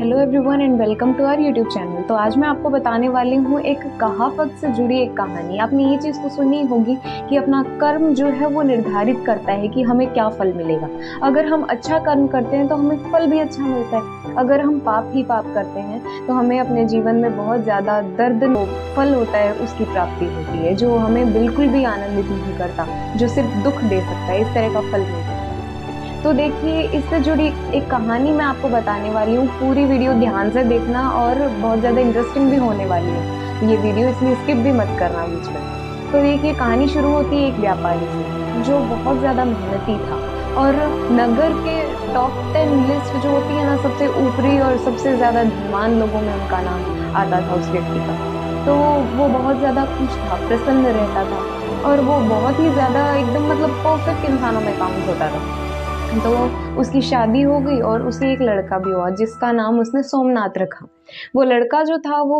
Hello everyone and welcome to our YouTube channel. तो आज मैं आपको बताने वाली हूँ एक कहावत से जुड़ी एक कहानी। आपने ये चीज़ तो सुनी होगी कि अपना कर्म जो है वो निर्धारित करता है कि हमें क्या फल मिलेगा। अगर हम अच्छा कर्म करते हैं तो हमें फल भी अच्छा मिलता है, अगर हम पाप ही पाप करते हैं तो हमें अपने जीवन में बहुत ज़्यादा दर्द फल होता है, उसकी प्राप्ति होती है जो हमें बिल्कुल भी आनंदित नहीं करता, जो सिर्फ दुख दे सकता है। इस तरह का फल मिलता है। तो देखिए, इससे जुड़ी एक कहानी मैं आपको बताने वाली हूँ। पूरी वीडियो ध्यान से देखना और बहुत ज़्यादा इंटरेस्टिंग भी होने वाली है ये वीडियो, इसलिए स्किप भी मत करना बीच में। तो देखिए, कहानी शुरू होती है एक व्यापारी से जो बहुत ज़्यादा मेहनती था और नगर के टॉप 10 लिस्ट जो होती है ना, सबसे ऊपरी और सबसे ज़्यादा धनवान लोगों में उनका नाम आता था उस व्यक्ति का। तो वो बहुत ज़्यादा खुश था, प्रसन्न रहता था और वो बहुत ही ज़्यादा एकदम परफेक्ट इंसानों में काउंट होता था। तो उसकी शादी हो गई और उसे एक लड़का भी हुआ जिसका नाम उसने सोमनाथ रखा। वो लड़का जो था वो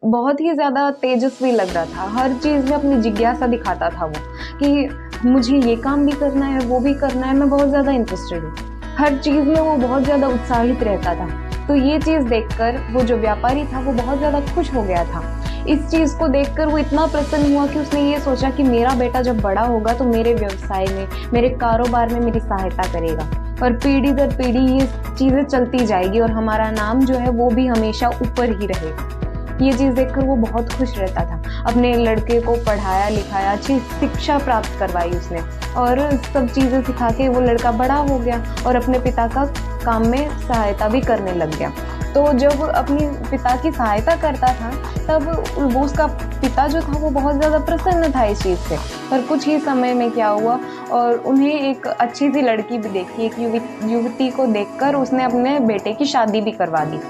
बहुत ही ज़्यादा तेजस्वी लग रहा था, हर चीज़ में अपनी जिज्ञासा दिखाता था वो कि मुझे ये काम भी करना है, वो भी करना है, मैं बहुत ज़्यादा इंटरेस्टेड हूँ। हर चीज़ में वो बहुत ज़्यादा उत्साहित रहता था। तो ये चीज़ देखकर वो जो व्यापारी था वो बहुत ज़्यादा खुश हो गया था। इस चीज़ को देखकर वो इतना प्रसन्न हुआ कि उसने ये सोचा कि मेरा बेटा जब बड़ा होगा तो मेरे व्यवसाय में, मेरे कारोबार में मेरी सहायता करेगा और पीढ़ी दर पीढ़ी ये चीज़ें चलती जाएगी और हमारा नाम जो है वो भी हमेशा ऊपर ही रहेगा। ये चीज़ देखकर वो बहुत खुश रहता था। अपने लड़के को पढ़ाया लिखाया, अच्छी शिक्षा प्राप्त करवाई उसने और सब चीज़ें सिखा के वो लड़का बड़ा हो गया और अपने पिता का काम में सहायता भी करने लग गया। तो जब अपनी पिता की सहायता करता था तब वो उसका पिता जो था वो बहुत ज़्यादा प्रसन्न था इस चीज़ से। पर कुछ ही समय में क्या हुआ और उन्हें एक अच्छी सी लड़की भी देखी, एक युवती को देखकर उसने अपने बेटे की शादी भी करवा दी।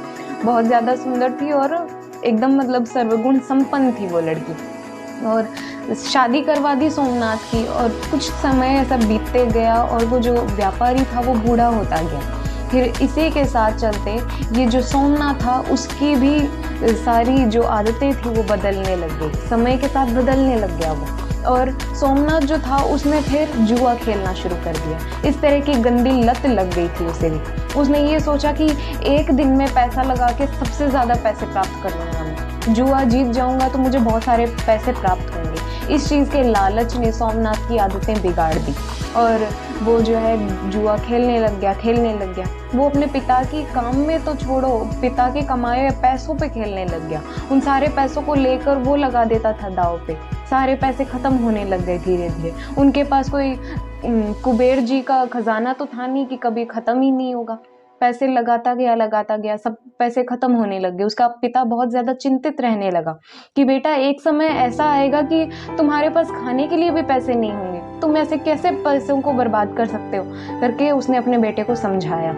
बहुत ज़्यादा सुंदर थी और एकदम सर्वगुण संपन्न थी वो लड़की और शादी करवा दी सोमनाथ की। और कुछ समय ऐसा बीतते गया और वो जो व्यापारी था वो बूढ़ा होता गया। फिर इसी के साथ चलते ये जो सोमनाथ था उसकी भी सारी जो आदतें थी वो बदलने लग गई, समय के साथ बदलने लग गया वो। और सोमनाथ जो था उसने फिर जुआ खेलना शुरू कर दिया। इस तरह की गंदी लत लग गई थी उसे भी। उसने ये सोचा कि एक दिन में पैसा लगा के सबसे ज़्यादा पैसे प्राप्त कर लूँगा, मैं जुआ जीत जाऊँगा तो मुझे बहुत सारे पैसे प्राप्त होंगे। इस चीज़ के लालच ने सोमनाथ की आदतें बिगाड़ दी और वो जो है जुआ खेलने लग गया। वो अपने पिता की काम में तो छोड़ो, पिता के कमाए हुए पैसों पे खेलने लग गया। उन सारे पैसों को लेकर वो लगा देता था दाव पे। सारे पैसे खत्म होने लग गए धीरे धीरे। उनके पास कोई कुबेर जी का खजाना तो था नहीं कि कभी खत्म ही नहीं होगा। पैसे लगाता गया, सब पैसे खत्म होने लग गए। उसका पिता बहुत ज़्यादा चिंतित रहने लगा कि बेटा, एक समय ऐसा आएगा कि तुम्हारे पास खाने के लिए भी पैसे नहीं होंगे, तुम ऐसे कैसे पैसों को बर्बाद कर सकते हो करके उसने अपने बेटे को समझाया।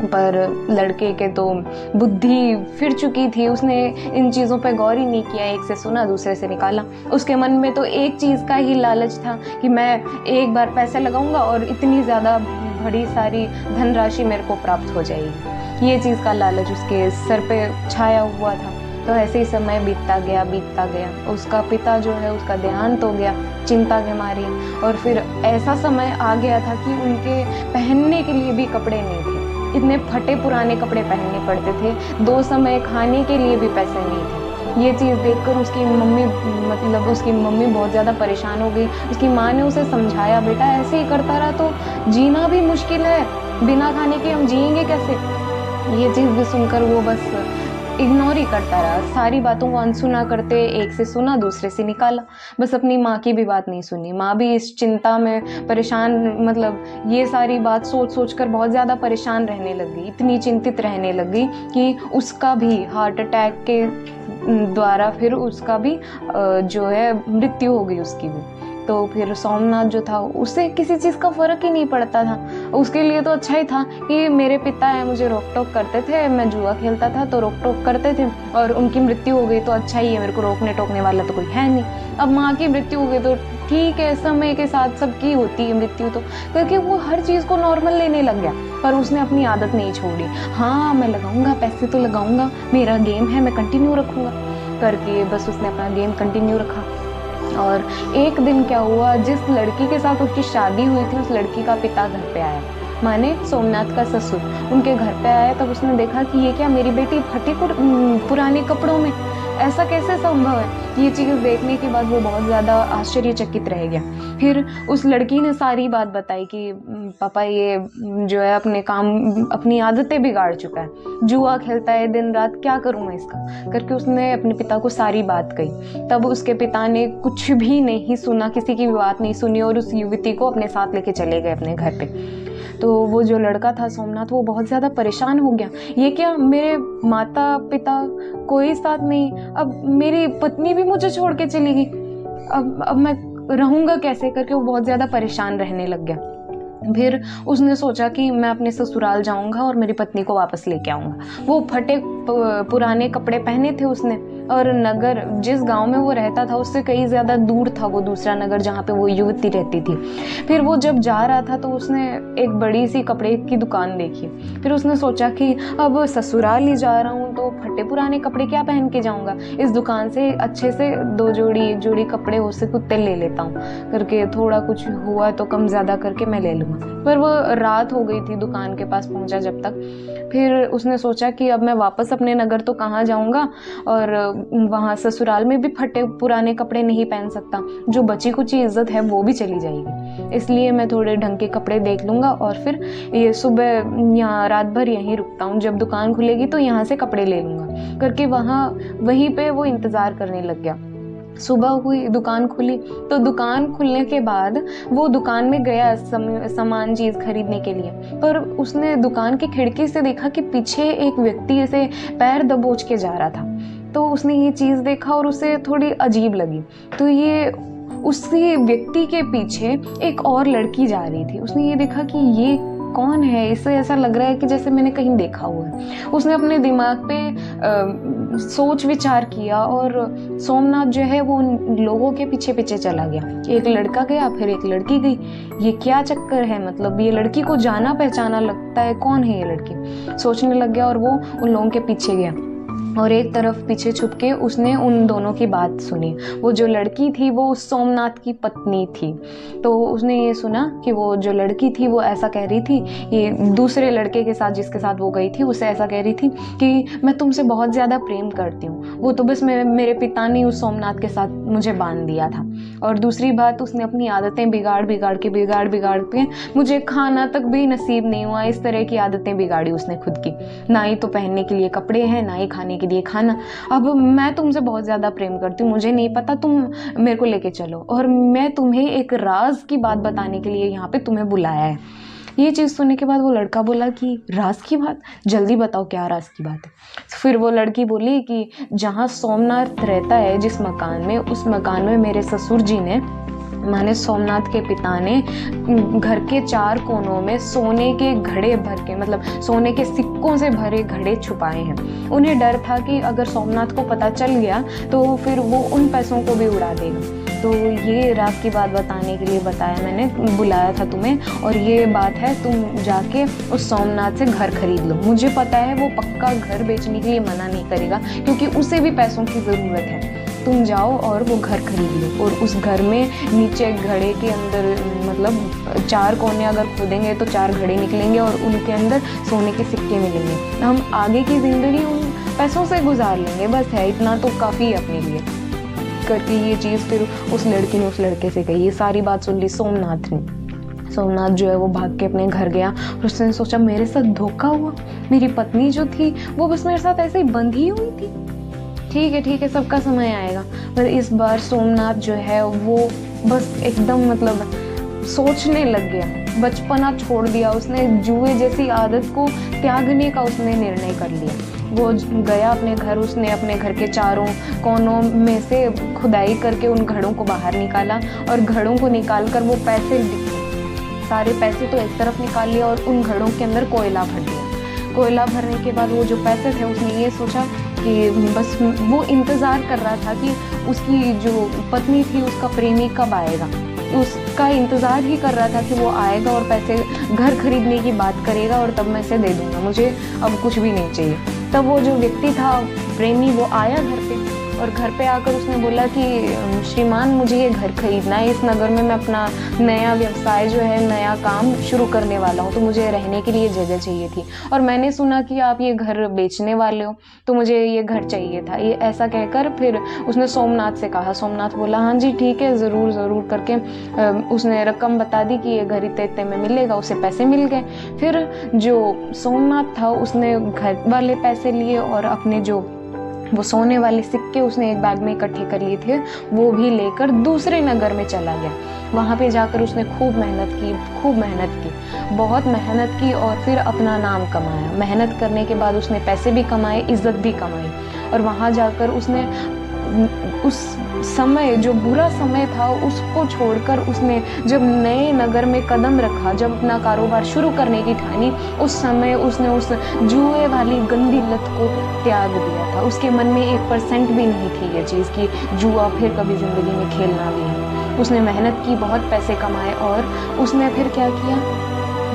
पर लड़के के तो बुद्धि फिर चुकी थी, उसने इन चीज़ों पर गौर ही नहीं किया। एक से सुना दूसरे से निकाला। उसके मन में तो एक चीज़ का ही लालच था कि मैं एक बार पैसे लगाऊंगा और इतनी ज़्यादा बड़ी सारी धनराशि मेरे को प्राप्त हो जाएगी। ये चीज़ का लालच उसके सर पे छाया हुआ था। तो ऐसे ही समय बीतता गया। उसका पिता जो है उसका देहांत हो गया चिंता के मारी। और फिर ऐसा समय आ गया था कि उनके पहनने के लिए भी कपड़े नहीं थे। इतने फटे पुराने कपड़े पहनने पड़ते थे, 2 समय खाने के लिए भी पैसे नहीं थे। ये चीज़ देखकर उसकी मम्मी बहुत ज़्यादा परेशान हो गई। उसकी माँ ने उसे समझाया, बेटा ऐसे ही करता रहा तो जीना भी मुश्किल है, बिना खाने के हम जिएंगे कैसे। ये चीज़ भी सुनकर वो बस इग्नोर ही करता रहा, सारी बातों को अनसुना करते, एक से सुना दूसरे से निकाला। बस अपनी माँ की भी बात नहीं सुनी। माँ भी इस चिंता में परेशान, ये सारी बात सोच कर बहुत ज़्यादा परेशान रहने लग गई, इतनी चिंतित रहने लग गई कि उसका भी हार्ट अटैक के द्वारा फिर उसका भी जो है मृत्यु हो गई उसकी भी। तो फिर सोमनाथ जो था उसे किसी चीज़ का फ़र्क ही नहीं पड़ता था। उसके लिए तो अच्छा ही था कि मेरे पिता है, मुझे रोक टोक करते थे, मैं जुआ खेलता था तो रोक टोक करते थे और उनकी मृत्यु हो गई तो अच्छा ही है, मेरे को रोकने टोकने वाला तो कोई है नहीं। अब माँ की मृत्यु हो गई तो ठीक है, समय के साथ सबकी होती है मृत्यु तो, करके वो हर चीज़ को नॉर्मल लेने लग गया। पर उसने अपनी आदत नहीं छोड़ी। हाँ, मैं लगाऊंगा, पैसे तो लगाऊंगा, मेरा गेम है, मैं कंटिन्यू रखूँगा करके बस उसने अपना गेम कंटिन्यू रखा। और एक दिन क्या हुआ, जिस लड़की के साथ उसकी शादी हुई थी उस लड़की का पिता घर पे आया माने सोमनाथ का ससुर उनके घर पे आया, तब उसने देखा कि ये क्या, मेरी बेटी फटे पुराने कपड़ों में, ऐसा कैसे संभव है। ये चीज़ देखने के बाद वो बहुत ज़्यादा आश्चर्यचकित रह गया। फिर उस लड़की ने सारी बात बताई कि पापा ये जो है अपने काम, अपनी आदतें बिगाड़ चुका है, जुआ खेलता है दिन रात, क्या करूँ मैं इसका, करके उसने अपने पिता को सारी बात कही। तब उसके पिता ने कुछ भी नहीं सुना, किसी की भी बात नहीं सुनी और उस युवती को अपने साथ लेके चले गए अपने घर पे। तो वो जो लड़का था सोमनाथ, वो बहुत ज़्यादा परेशान हो गया। ये क्या, मेरे माता पिता कोई साथ नहीं, अब मेरी पत्नी भी मुझे छोड़ के चली गई, अब मैं रहूँगा कैसे, करके वो बहुत ज़्यादा परेशान रहने लग गया। फिर उसने सोचा कि मैं अपने ससुराल जाऊंगा और मेरी पत्नी को वापस लेके आऊंगा। वो फटे पुराने कपड़े पहने थे उसने, और नगर, जिस गांव में वो रहता था उससे कई ज़्यादा दूर था वो दूसरा नगर जहाँ पे वो युवती रहती थी। फिर वो जब जा रहा था तो उसने एक बड़ी सी कपड़े की दुकान देखी। फिर उसने सोचा कि अब ससुराल ही जा रहा हूँ तो फटे पुराने कपड़े क्या पहन के जाऊँगा, इस दुकान से अच्छे से एक जोड़ी कपड़े उससे कुत्ते ले लेता हूँ, करके थोड़ा कुछ हुआ तो कम ज़्यादा करके मैं ले लूँगा। पर वो रात हो गई थी दुकान के पास पहुँचा जब तक। फिर उसने सोचा कि अब मैं वापस अपने नगर तो कहाँ जाऊँगा, और वहाँ ससुराल में भी फटे पुराने कपड़े नहीं पहन सकता, जो बची कुची इज्जत है वो भी चली जाएगी, इसलिए मैं थोड़े ढंग के कपड़े देख लूँगा और फिर ये सुबह यहाँ रात भर यहीं रुकता हूँ, जब दुकान खुलेगी तो यहाँ से कपड़े ले लूँगा, करके वहीं पे वो इंतज़ार करने लग गया। सुबह हुई, दुकान खुली, तो दुकान खुलने के बाद वो दुकान में गया सामान चीज़ खरीदने के लिए, पर उसने दुकान की खिड़की से देखा कि पीछे एक व्यक्ति ऐसे पैर दबोच के जा रहा था। तो उसने ये चीज़ देखा और उसे थोड़ी अजीब लगी। तो ये उसी व्यक्ति के पीछे एक और लड़की जा रही थी। उसने ये देखा कि ये कौन है, इसे ऐसा लग रहा है कि जैसे मैंने कहीं देखा हुआ है। उसने अपने दिमाग पे सोच विचार किया और सोमनाथ जो है वो उन लोगों के पीछे पीछे चला गया। एक लड़का गया, फिर एक लड़की गई। ये क्या चक्कर है, मतलब ये लड़की को जाना पहचाना लगता है, कौन है ये लड़की, सोचने लग गया और वो उन लोगों के पीछे गया और एक तरफ पीछे छुप के उसने उन दोनों की बात सुनी। वो जो लड़की थी वो सोमनाथ की पत्नी थी। तो उसने ये सुना कि वो जो लड़की थी वो ऐसा कह रही थी, ये दूसरे लड़के के साथ जिसके साथ वो गई थी उसे ऐसा कह रही थी कि मैं तुमसे बहुत ज़्यादा प्रेम करती हूँ, वो तो बस मेरे पिता ने उस सोमनाथ के साथ मुझे बांध दिया था। और दूसरी बात, उसने अपनी आदतें बिगाड़ के मुझे खाना तक भी नसीब नहीं हुआ। इस तरह की आदतें बिगाड़ी उसने खुद की, ना ही तो पहनने के लिए कपड़े हैं, ना ही खाने के लिए खाना। अब मैं तुमसे बहुत ज़्यादा प्रेम करती हूँ, मुझे नहीं पता, तुम मेरे को लेके चलो, और मैं तुम्हें एक राज की बात बताने के लिए यहाँ पे तुम्हें बुलाया है। ये चीज़ सुनने के बाद वो लड़का बोला कि राज की बात, जल्दी बताओ क्या राज की बात है। फिर वो लड़की बोली कि जहाँ सोमनाथ रहता है जिस मकान में, उस मकान में मेरे ससुर जी ने, माने सोमनाथ के पिता ने, घर के चार कोनों में सोने के घड़े भर के, मतलब सोने के सिक्कों से भरे घड़े छुपाए हैं। उन्हें डर था कि अगर सोमनाथ को पता चल गया तो फिर वो उन पैसों को भी उड़ा देगा। तो ये राज की बात बताने के लिए बताया, मैंने बुलाया था तुम्हें, और ये बात है, तुम जाके उस सोमनाथ से घर खरीद लो। मुझे पता है वो पक्का घर बेचने के लिए मना नहीं करेगा, क्योंकि उसे भी पैसों की ज़रूरत है। तुम जाओ और वो घर खरीद लो, और उस घर में नीचे घड़े के अंदर, मतलब चार कोने अगर खोदेंगे तो चार घड़े निकलेंगे और उनके अंदर सोने के सिक्के मिलेंगे। हम आगे की ज़िंदगी उन पैसों से गुजार लेंगे, बस है इतना तो काफ़ी है अपने लिए, करके ये चीज़ फिर उस लड़की ने उस लड़के से कही। ये सारी बात सुन ली सोमनाथ ने। सोमनाथ जो है वो भाग के अपने घर गया और उसने सोचा मेरे साथ धोखा हुआ, मेरी पत्नी जो थी वो बस मेरे साथ ऐसे ही बंधी हुई थी। ठीक है, सबका समय आएगा। पर इस बार सोमनाथ जो है वो बस एकदम, मतलब सोचने लग गया, बचपना छोड़ दिया उसने, जुए जैसी आदत को त्यागने का उसने निर्णय कर लिया। वो गया अपने घर, उसने अपने घर के चारों कोनों में से खुदाई करके उन घड़ों को बाहर निकाला, और घड़ों को निकाल कर वो पैसे, सारे पैसे तो एक तरफ निकाल लिया और उन घड़ों के अंदर कोयला भर दिया। कोयला भरने के बाद वो जो पैसे थे, उसने ये सोचा कि बस वो इंतज़ार कर रहा था कि उसकी जो पत्नी थी उसका प्रेमी कब आएगा, उसका इंतज़ार ही कर रहा था कि वो आएगा और पैसे घर खरीदने की बात करेगा और तब मैं इसे दे दूँगा, मुझे अब कुछ भी नहीं चाहिए। तब वो जो व्यक्ति था प्रेमी, वो आया घर पे और घर पे आकर उसने बोला कि श्रीमान मुझे ये घर खरीदना है, इस नगर में मैं अपना नया व्यवसाय जो है, नया काम शुरू करने वाला हूँ, तो मुझे रहने के लिए जगह चाहिए थी और मैंने सुना कि आप ये घर बेचने वाले हो, तो मुझे ये घर चाहिए था। ये ऐसा कहकर फिर उसने सोमनाथ से कहा। सोमनाथ बोला हाँ जी ठीक है, ज़रूर ज़रूर करके उसने रकम बता दी कि ये घर इतने में मिलेगा, उसे पैसे मिल गए। फिर जो सोमनाथ था उसने घर वाले पैसे लिए और अपने जो वो सोने वाले सिक्के उसने एक बैग में इकट्ठे कर लिए थे वो भी लेकर दूसरे नगर में चला गया। वहाँ पे जाकर उसने खूब मेहनत की, बहुत मेहनत की और फिर अपना नाम कमाया। मेहनत करने के बाद उसने पैसे भी कमाए, इज्जत भी कमाई और वहाँ जाकर उसने उस समय जो बुरा समय था उसको छोड़कर उसने जब नए नगर में कदम रखा, जब अपना कारोबार शुरू करने की ठानी, उस समय उसने उस जुए वाली गंदी लत को त्याग दिया था। उसके मन में 1% भी नहीं थी ये चीज़ कि जुआ फिर कभी ज़िंदगी में खेलना भी है। उसने मेहनत की, बहुत पैसे कमाए और उसने फिर क्या किया,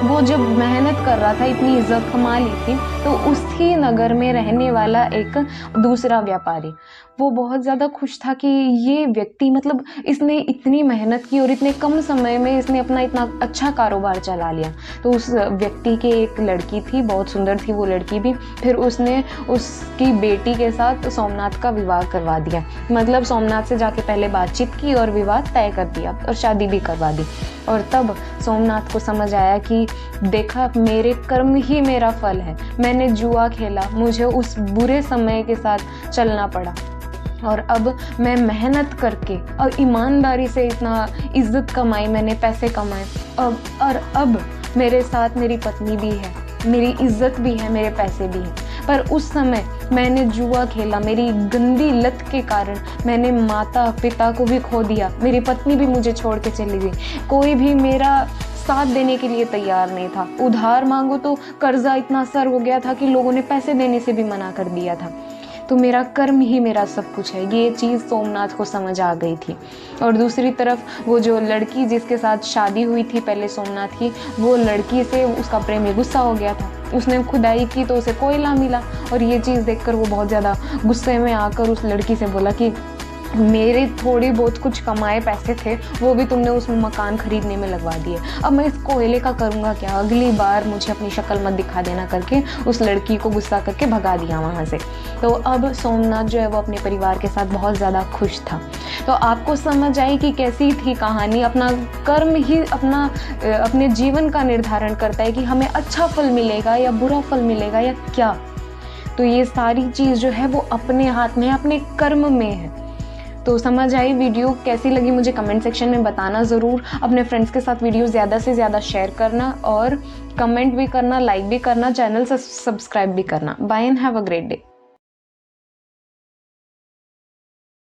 वो जब मेहनत कर रहा था, इतनी इज्जत कमा ली थी, तो उसी नगर में रहने वाला एक दूसरा व्यापारी वो बहुत ज़्यादा खुश था कि ये व्यक्ति मतलब इसने इतनी मेहनत की और इतने कम समय में इसने अपना इतना अच्छा कारोबार चला लिया। तो उस व्यक्ति के एक लड़की थी, बहुत सुंदर थी वो लड़की भी। फिर उसने उसकी बेटी के साथ सोमनाथ का विवाह करवा दिया। मतलब सोमनाथ से जाके पहले बातचीत की और विवाह तय कर दिया और शादी भी करवा दी। और तब सोमनाथ को समझ आया कि देखा, मेरे कर्म ही मेरा फल है। मैंने जुआ खेला, मुझे उस बुरे समय के साथ चलना पड़ा और अब मैं मेहनत करके और ईमानदारी से इतना इज्जत कमाई, मैंने पैसे कमाए अब मेरे साथ मेरी पत्नी भी है, मेरी इज्जत भी है, मेरे पैसे भी हैं। पर उस समय मैंने जुआ खेला, मेरी गंदी लत के कारण मैंने माता पिता को भी खो दिया, मेरी पत्नी भी मुझे छोड़ के चली गई, कोई भी मेरा साथ देने के लिए तैयार नहीं था। उधार मांगो तो कर्जा इतना सर हो गया था कि लोगों ने पैसे देने से भी मना कर दिया था। तो मेरा कर्म ही मेरा सब कुछ है, ये चीज़ सोमनाथ को समझ आ गई थी। और दूसरी तरफ वो जो लड़की जिसके साथ शादी हुई थी पहले सोमनाथ की, वो लड़की से उसका प्रेमी गुस्सा हो गया था। उसने खुदाई की तो उसे कोयला मिला और ये चीज़ देखकर वो बहुत ज़्यादा गुस्से में आकर उस लड़की से बोला कि मेरे थोड़ी बहुत कुछ कमाए पैसे थे वो भी तुमने उस मकान खरीदने में लगवा दिए, अब मैं इस कोयले का करूँगा क्या, अगली बार मुझे अपनी शक्ल मत दिखा देना करके उस लड़की को गुस्सा करके भगा दिया वहाँ से। तो अब सोमनाथ जो है वो अपने परिवार के साथ बहुत ज़्यादा खुश था। तो आपको समझ आई कि कैसी थी कहानी। अपना कर्म ही अपने जीवन का निर्धारण करता है कि हमें अच्छा फल मिलेगा या बुरा फल मिलेगा या क्या। तो ये सारी चीज़ जो है वो अपने हाथ में है, अपने कर्म में है। तो समझ आई, वीडियो कैसी लगी मुझे कमेंट सेक्शन में बताना ज़रूर। अपने फ्रेंड्स के साथ वीडियो ज़्यादा से ज़्यादा शेयर करना और कमेंट भी करना, लाइक भी करना, चैनल से सब्सक्राइब भी करना। Bye and have a great day.